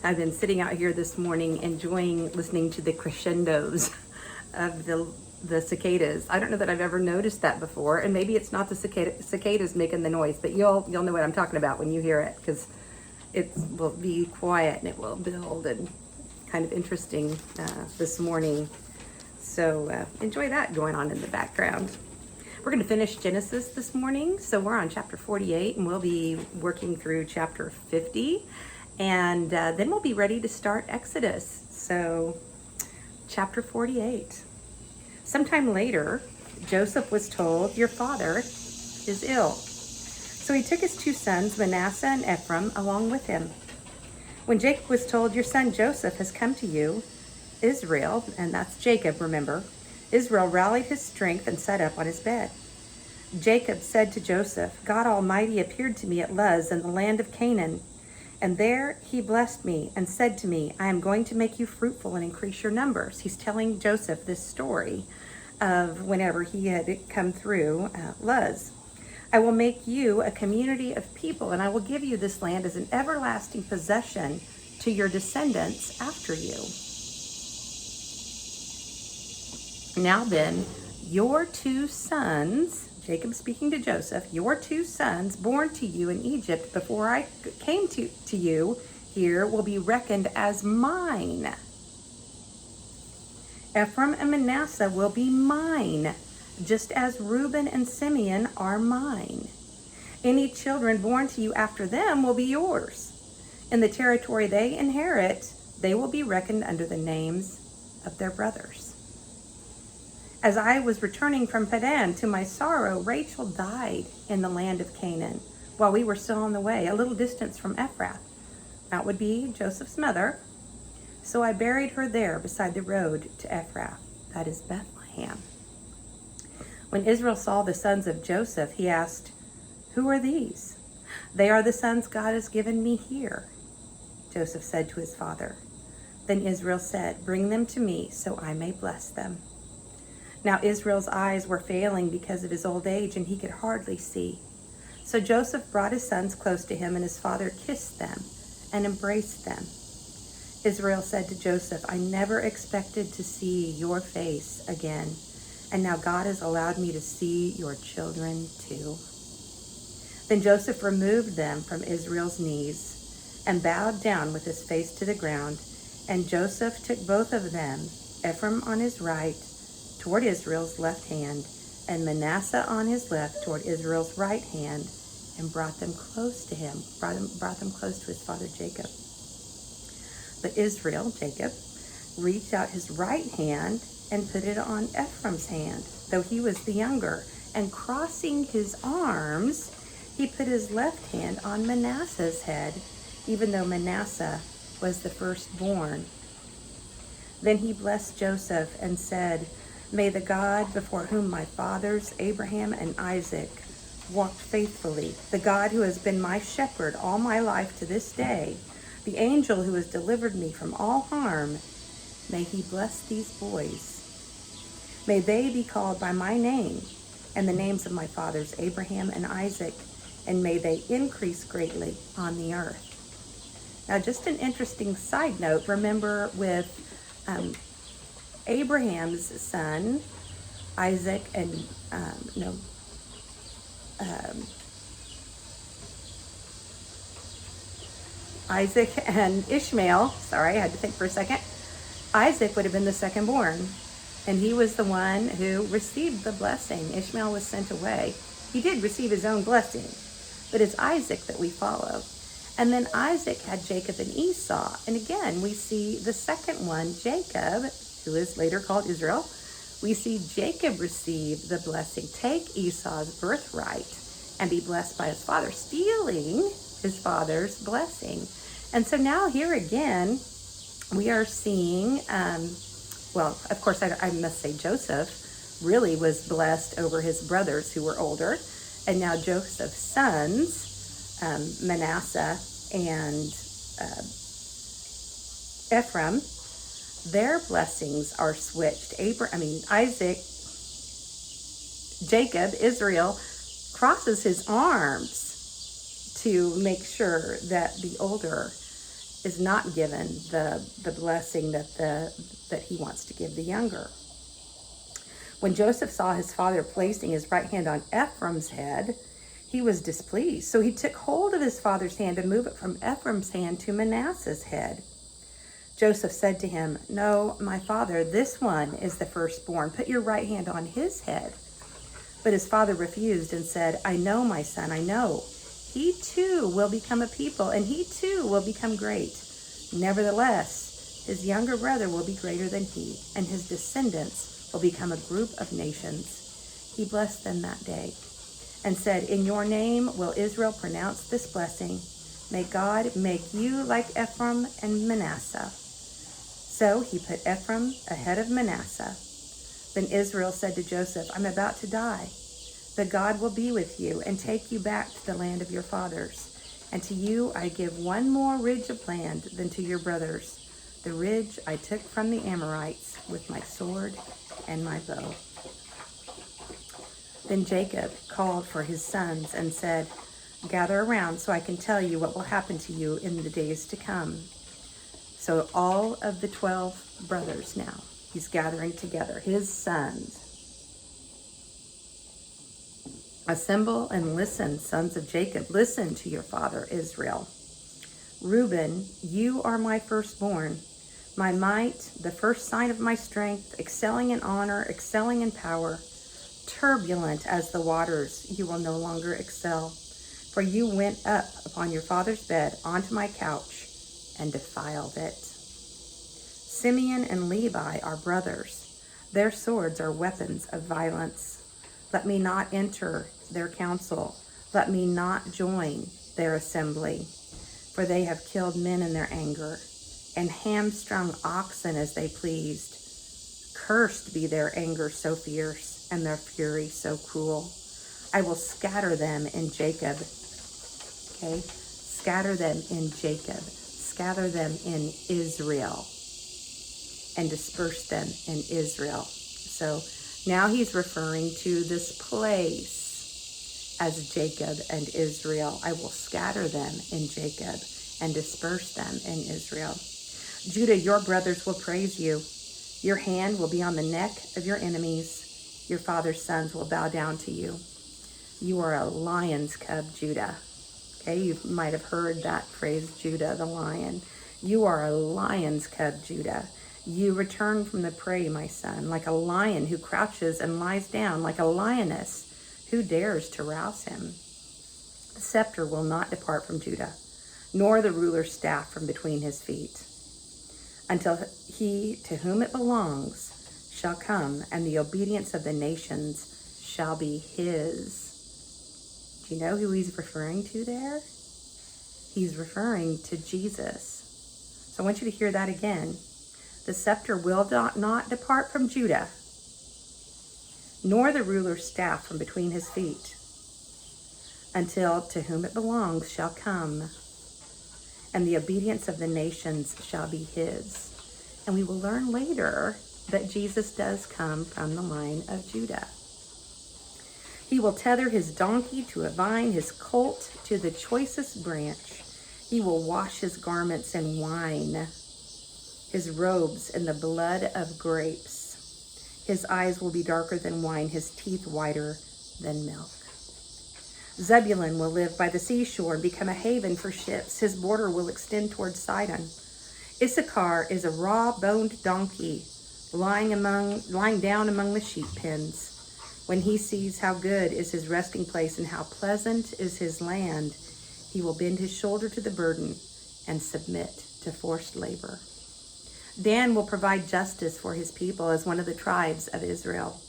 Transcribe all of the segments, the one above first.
I've been sitting out here this morning enjoying listening to the crescendos of the cicadas. I don't know that I've ever noticed that before, and maybe it's not the cicadas making the noise, but you'll know what I'm talking about when you hear it, because it will be quiet and it will build, and kind of interesting this morning. So enjoy that going on in the background. We're going to finish Genesis this morning. So we're on chapter 48, and we'll be working through chapter 50. And then we'll be ready to start Exodus. So chapter 48. Sometime later, Joseph was told, "Your father is ill." So he took his two sons, Manasseh and Ephraim, along with him. When Jacob was told, "Your son Joseph has come to you," Israel, and that's Jacob, remember, Israel rallied his strength and sat up on his bed. Jacob said to Joseph, "God Almighty appeared to me at Luz in the land of Canaan, and there he blessed me and said to me, 'I am going to make you fruitful and increase your numbers.'" He's telling Joseph this story of whenever he had come through Luz. "I will make you a community of people, and I will give you this land as an everlasting possession to your descendants after you. Now then, your two sons," Jacob speaking to Joseph, "your two sons born to you in Egypt before I came to you here will be reckoned as mine. Ephraim and Manasseh will be mine, just as Reuben and Simeon are mine. Any children born to you after them will be yours. In the territory they inherit, they will be reckoned under the names of their brothers. As I was returning from Padan, to my sorrow, Rachel died in the land of Canaan while we were still on the way, a little distance from Ephrath. That would be Joseph's mother. So I buried her there beside the road to Ephrath, that is Bethlehem." When Israel saw the sons of Joseph, he asked, "Who are these?" "They are the sons God has given me here," Joseph said to his father. Then Israel said, "Bring them to me so I may bless them." Now Israel's eyes were failing because of his old age, and he could hardly see. So Joseph brought his sons close to him, and his father kissed them and embraced them. Israel said to Joseph, "I never expected to see your face again, and now God has allowed me to see your children too." Then Joseph removed them from Israel's knees and bowed down with his face to the ground, and Joseph took both of them, Ephraim on his right, toward Israel's left hand, and Manasseh on his left toward Israel's right hand, and brought them close to him, brought them close to his father Jacob. But Israel, Jacob, reached out his right hand and put it on Ephraim's hand, though he was the younger, and crossing his arms, he put his left hand on Manasseh's head, even though Manasseh was the firstborn. Then he blessed Joseph and said, "May the God before whom my fathers Abraham and Isaac walked faithfully, the God who has been my shepherd all my life to this day, the angel who has delivered me from all harm, may he bless these boys. May they be called by my name and the names of my fathers Abraham and Isaac, and may they increase greatly on the earth." Now, just an interesting side note, remember with Abraham's son, Isaac and, Isaac and Ishmael, sorry, I had to think for a second. Isaac would have been the second born, and he was the one who received the blessing. Ishmael was sent away. He did receive his own blessing, but it's Isaac that we follow. And then Isaac had Jacob and Esau, and again, we see the second one, Jacob, who is later called Israel. We see Jacob receive the blessing, take Esau's birthright, and be blessed by his father, stealing his father's blessing. And so now here again, we are seeing, well, of course, I must say Joseph really was blessed over his brothers who were older. And now Joseph's sons, Manasseh and Ephraim, their blessings are switched. Isaac, Jacob, Israel, crosses his arms to make sure that the older is not given the blessing that he wants to give the younger. When Joseph saw his father placing his right hand on Ephraim's head, he was displeased. So he took hold of his father's hand and moved it from Ephraim's hand to Manasseh's head. Joseph said to him, "No, my father, this one is the firstborn. Put your right hand on his head." But his father refused and said, "I know, my son, I know. He too will become a people, and he too will become great. Nevertheless, his younger brother will be greater than he, and his descendants will become a group of nations." He blessed them that day and said, "In your name will Israel pronounce this blessing. May God make you like Ephraim and Manasseh." So he put Ephraim ahead of Manasseh. Then Israel said to Joseph, "I'm about to die, but God will be with you and take you back to the land of your fathers. And to you I give one more ridge of land than to your brothers, the ridge I took from the Amorites with my sword and my bow." Then Jacob called for his sons and said, "Gather around so I can tell you what will happen to you in the days to come." So all of the 12 brothers now, he's gathering together, his sons. "Assemble and listen, sons of Jacob. Listen to your father Israel. Reuben, you are my firstborn, my might, the first sign of my strength, excelling in honor, excelling in power. Turbulent as the waters, you will no longer excel. For you went up upon your father's bed onto my couch and defiled it. Simeon and Levi are brothers. Their swords are weapons of violence. Let me not enter their council. Let me not join their assembly. For they have killed men in their anger and hamstrung oxen as they pleased. Cursed be their anger so fierce and their fury so cruel. I will scatter them in Jacob. Okay? Scatter them in Jacob. Scatter them in Israel. And disperse them in Israel. So now he's referring to this place as Jacob and Israel. I will scatter them in Jacob and disperse them in Israel. Judah, your brothers will praise you. Your hand will be on the neck of your enemies. Your father's sons will bow down to you. You are a lion's cub, Judah. Okay, you might have heard that phrase, Judah, the lion. You are a lion's cub, Judah. You return from the prey, my son, like a lion who crouches and lies down, like a lioness who dares to rouse him. The scepter will not depart from Judah, nor the ruler's staff from between his feet, until he to whom it belongs shall come, and the obedience of the nations shall be his. Do you know who he's referring to there? He's referring to Jesus. So I want you to hear that again. The scepter will not depart from Judah, nor the ruler's staff from between his feet, until to whom it belongs shall come, and the obedience of the nations shall be his. And we will learn later that Jesus does come from the line of Judah. He will tether his donkey to a vine, his colt to the choicest branch. He will wash his garments in wine, his robes in the blood of grapes. His eyes will be darker than wine, his teeth whiter than milk. Zebulun will live by the seashore and become a haven for ships. His border will extend toward Sidon. Issachar is a raw-boned donkey lying down among the sheep pens. When he sees how good is his resting place and how pleasant is his land, he will bend his shoulder to the burden and submit to forced labor. Dan will provide justice for his people as one of the tribes of Israel.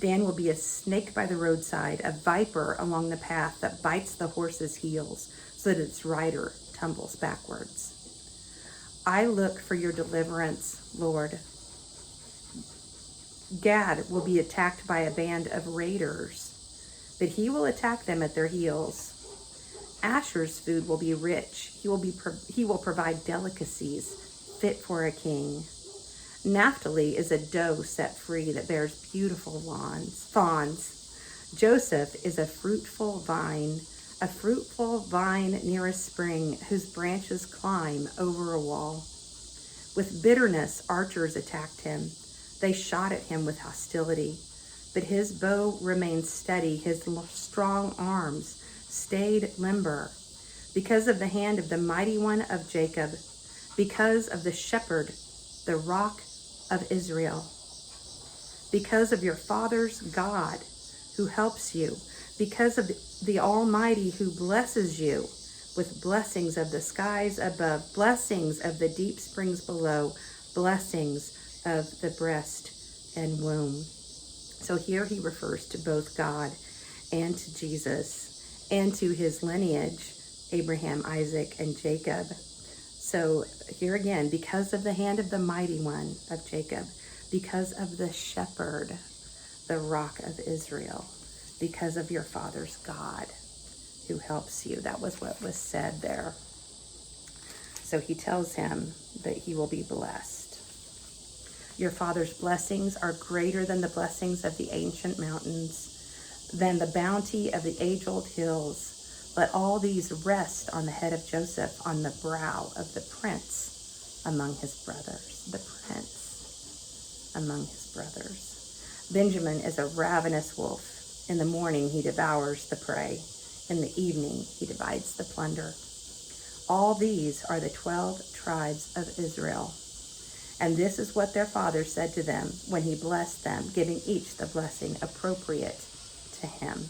Dan will be a snake by the roadside, a viper along the path that bites the horse's heels so that its rider tumbles backwards. I look for your deliverance, Lord. Gad will be attacked by a band of raiders, but he will attack them at their heels. Asher's food will be rich. He will provide delicacies fit for a king. Naphtali is a doe set free that bears beautiful fawns. Joseph is a fruitful vine, a fruitful vine near a spring whose branches climb over a wall. With bitterness, archers attacked him. They shot at him with hostility, but his bow remained steady. His strong arms stayed limber. Because of the hand of the mighty one of Jacob, because of the shepherd, the rock of Israel, because of your father's God who helps you, because of the Almighty who blesses you with blessings of the skies above, blessings of the deep springs below, blessings of the breast and womb. So here he refers to both God and to Jesus and to his lineage, Abraham, Isaac, and Jacob. So here again, because of the hand of the mighty one of Jacob, because of the shepherd, the rock of Israel, because of your father's God who helps you. That was what was said there. So he tells him that he will be blessed. Your father's blessings are greater than the blessings of the ancient mountains, than the bounty of the age-old hills. Let all these rest on the head of Joseph, on the brow of the prince among his brothers. The prince among his brothers. Benjamin is a ravenous wolf. In the morning he devours the prey. In the evening he divides the plunder. All these are the 12 tribes of Israel. And this is what their father said to them when he blessed them, giving each the blessing appropriate to him.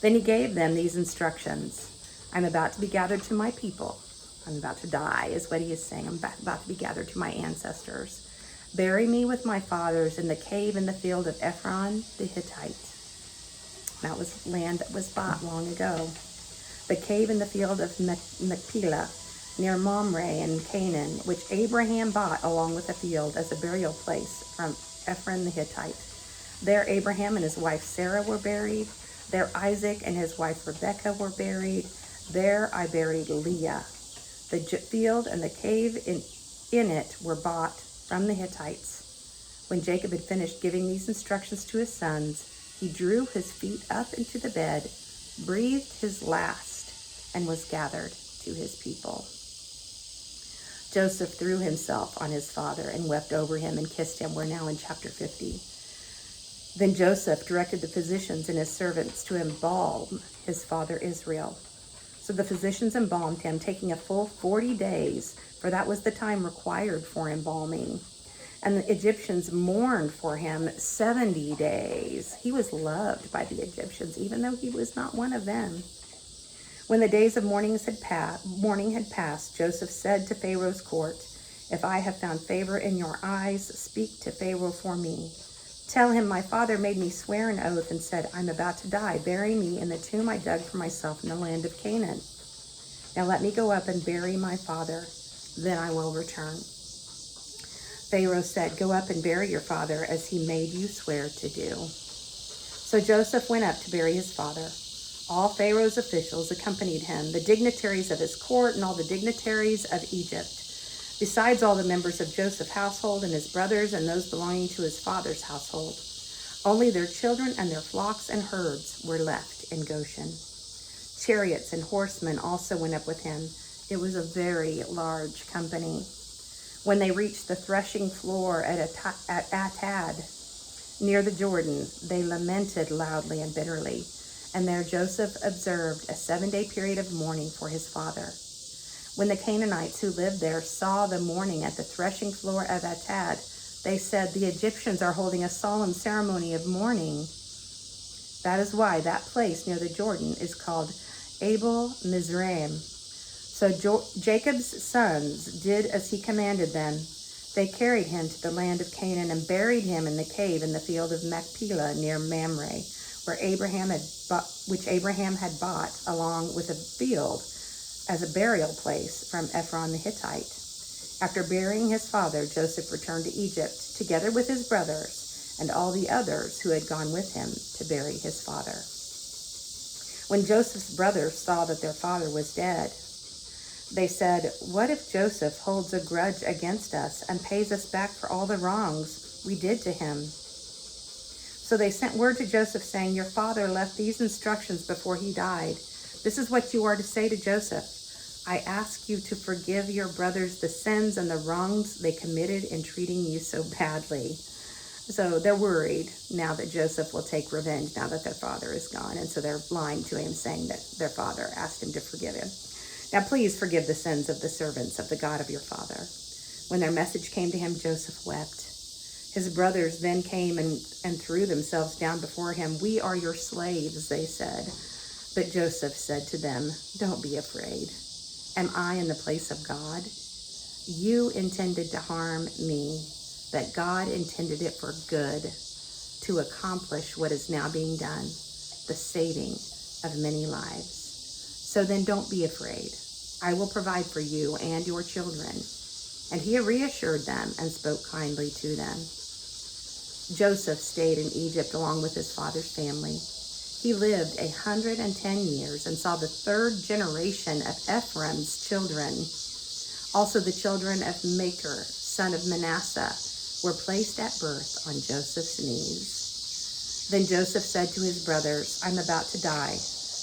Then he gave them these instructions. I'm about to be gathered to my people. I'm about to die, is what he is saying. I'm about to be gathered to my ancestors. Bury me with my fathers in the cave in the field of Ephron the Hittite. That was land that was bought long ago. The cave in the field of Machpelah, near Mamre in Canaan, which Abraham bought along with the field as a burial place from Ephron the Hittite. There Abraham and his wife Sarah were buried. There Isaac and his wife Rebekah were buried. There I buried Leah. The field and the cave in it were bought from the Hittites. When Jacob had finished giving these instructions to his sons, he drew his feet up into the bed, breathed his last, and was gathered to his people. Joseph threw himself on his father and wept over him and kissed him. We're now in chapter 50. Then Joseph directed the physicians and his servants to embalm his father Israel. So the physicians embalmed him, taking a full 40 days, for that was the time required for embalming. And the Egyptians mourned for him 70 days. He was loved by the Egyptians, even though he was not one of them. When the days of mourning had passed, Joseph said to Pharaoh's court, "If I have found favor in your eyes, speak to Pharaoh for me. Tell him my father made me swear an oath and said, I'm about to die. Bury me in the tomb I dug for myself in the land of Canaan. Now let me go up and bury my father, then I will return." Pharaoh said, "Go up and bury your father as he made you swear to do." So Joseph went up to bury his father. All Pharaoh's officials accompanied him, the dignitaries of his court and all the dignitaries of Egypt, besides all the members of Joseph's household and his brothers and those belonging to his father's household. Only their children and their flocks and herds were left in Goshen. Chariots and horsemen also went up with him. It was a very large company. When they reached the threshing floor at Atad, near the Jordan, they lamented loudly and bitterly. And there Joseph observed a 7-day period of mourning for his father. When the Canaanites who lived there saw the mourning at the threshing floor of Atad, they said, "The Egyptians are holding a solemn ceremony of mourning." That is why that place near the Jordan is called Abel Mizraim. So Jacob's sons did as he commanded them. They carried him to the land of Canaan and buried him in the cave in the field of Machpelah near Mamre, which Abraham had bought along with a field as a burial place from Ephron the Hittite. After burying his father, Joseph returned to Egypt, together with his brothers and all the others who had gone with him to bury his father. When Joseph's brothers saw that their father was dead, they said, "What if Joseph holds a grudge against us and pays us back for all the wrongs we did to him?" So they sent word to Joseph saying, your father left these instructions before he died. This is what you are to say to Joseph. I ask you to forgive your brothers the sins and the wrongs they committed in treating you so badly. So they're worried now that Joseph will take revenge now that their father is gone. And so they're lying to him, saying that their father asked him to forgive him. Now please forgive the sins of the servants of the God of your father. When their message came to him, Joseph wept. His brothers then came and threw themselves down before him. We are your slaves, they said. But Joseph said to them, don't be afraid. Am I in the place of God? You intended to harm me, but God intended it for good, to accomplish what is now being done, the saving of many lives. So then don't be afraid. I will provide for you and your children. And he reassured them and spoke kindly to them. Joseph stayed in Egypt along with his father's family. He lived 110 years and saw the third generation of Ephraim's children. Also the children of Machir, son of Manasseh, were placed at birth on Joseph's knees. Then Joseph said to his brothers, I'm about to die,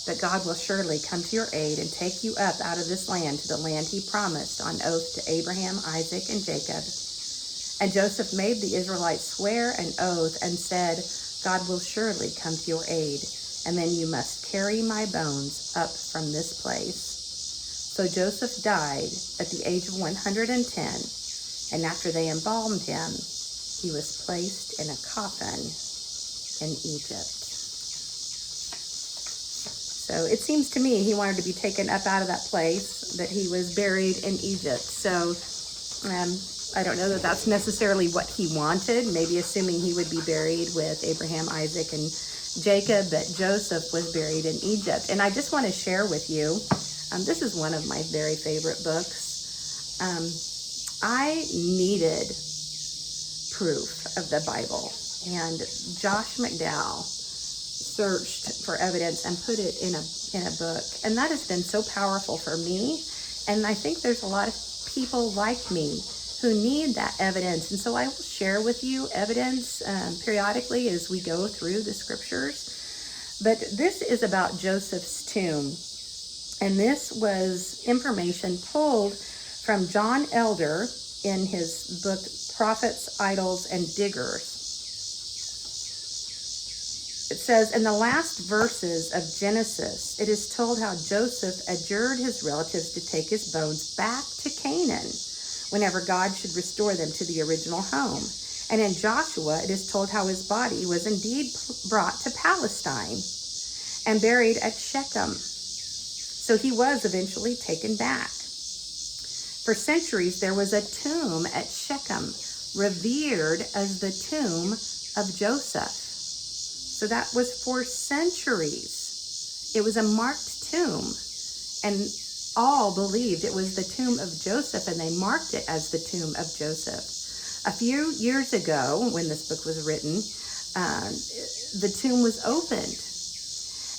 but God will surely come to your aid and take you up out of this land to the land he promised on oath to Abraham, Isaac, and Jacob. And Joseph made the Israelites swear an oath and said, God will surely come to your aid, and then you must carry my bones up from this place. So Joseph died at the age of 110, and after they embalmed him, he was placed in a coffin in Egypt. So it seems to me he wanted to be taken up out of that place, that he was buried in Egypt. So I don't know that that's necessarily what he wanted, maybe assuming he would be buried with Abraham, Isaac, and Jacob, but Joseph was buried in Egypt. And I just want to share with you, this is one of my very favorite books. I needed proof of the Bible, and Josh McDowell searched for evidence and put it in a book, and that has been so powerful for me. And I think there's a lot of people like me who need that evidence, and so I will share with you evidence periodically as we go through the scriptures. But this is about Joseph's tomb, and this was information pulled from John Elder in his book Prophets, Idols, and Diggers. It says, in the last verses of Genesis, it is told how Joseph adjured his relatives to take his bones back to Canaan whenever God should restore them to the original home. And in Joshua, it is told how his body was indeed brought to Palestine and buried at Shechem. So he was eventually taken back. For centuries, there was a tomb at Shechem, revered as the tomb of Joseph. So that was for centuries. It was a marked tomb, and all believed it was the tomb of Joseph, and they marked it as the tomb of Joseph. A few years ago, when this book was written, the tomb was opened,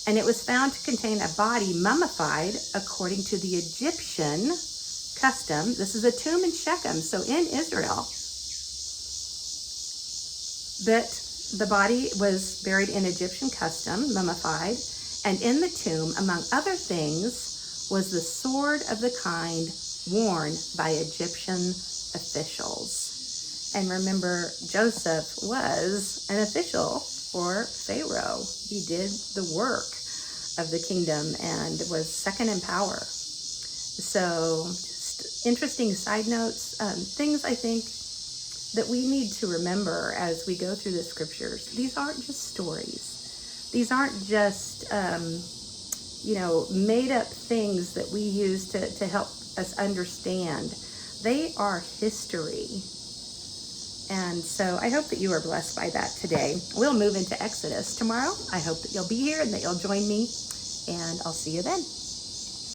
and it was found to contain a body mummified according to the Egyptian custom. This is a tomb in Shechem, so in Israel. But the body was buried in Egyptian custom, mummified, and in the tomb, among other things, was the sword of the kind worn by Egyptian officials. And remember, Joseph was an official for Pharaoh. He did the work of the kingdom and was second in power. So just interesting side notes, things I think that we need to remember as we go through the scriptures. These aren't just stories. These aren't just made up things that we use to help us understand. They are history. And so I hope that you are blessed by that today. We'll move into Exodus tomorrow. I hope that you'll be here and that you'll join me, and I'll see you then.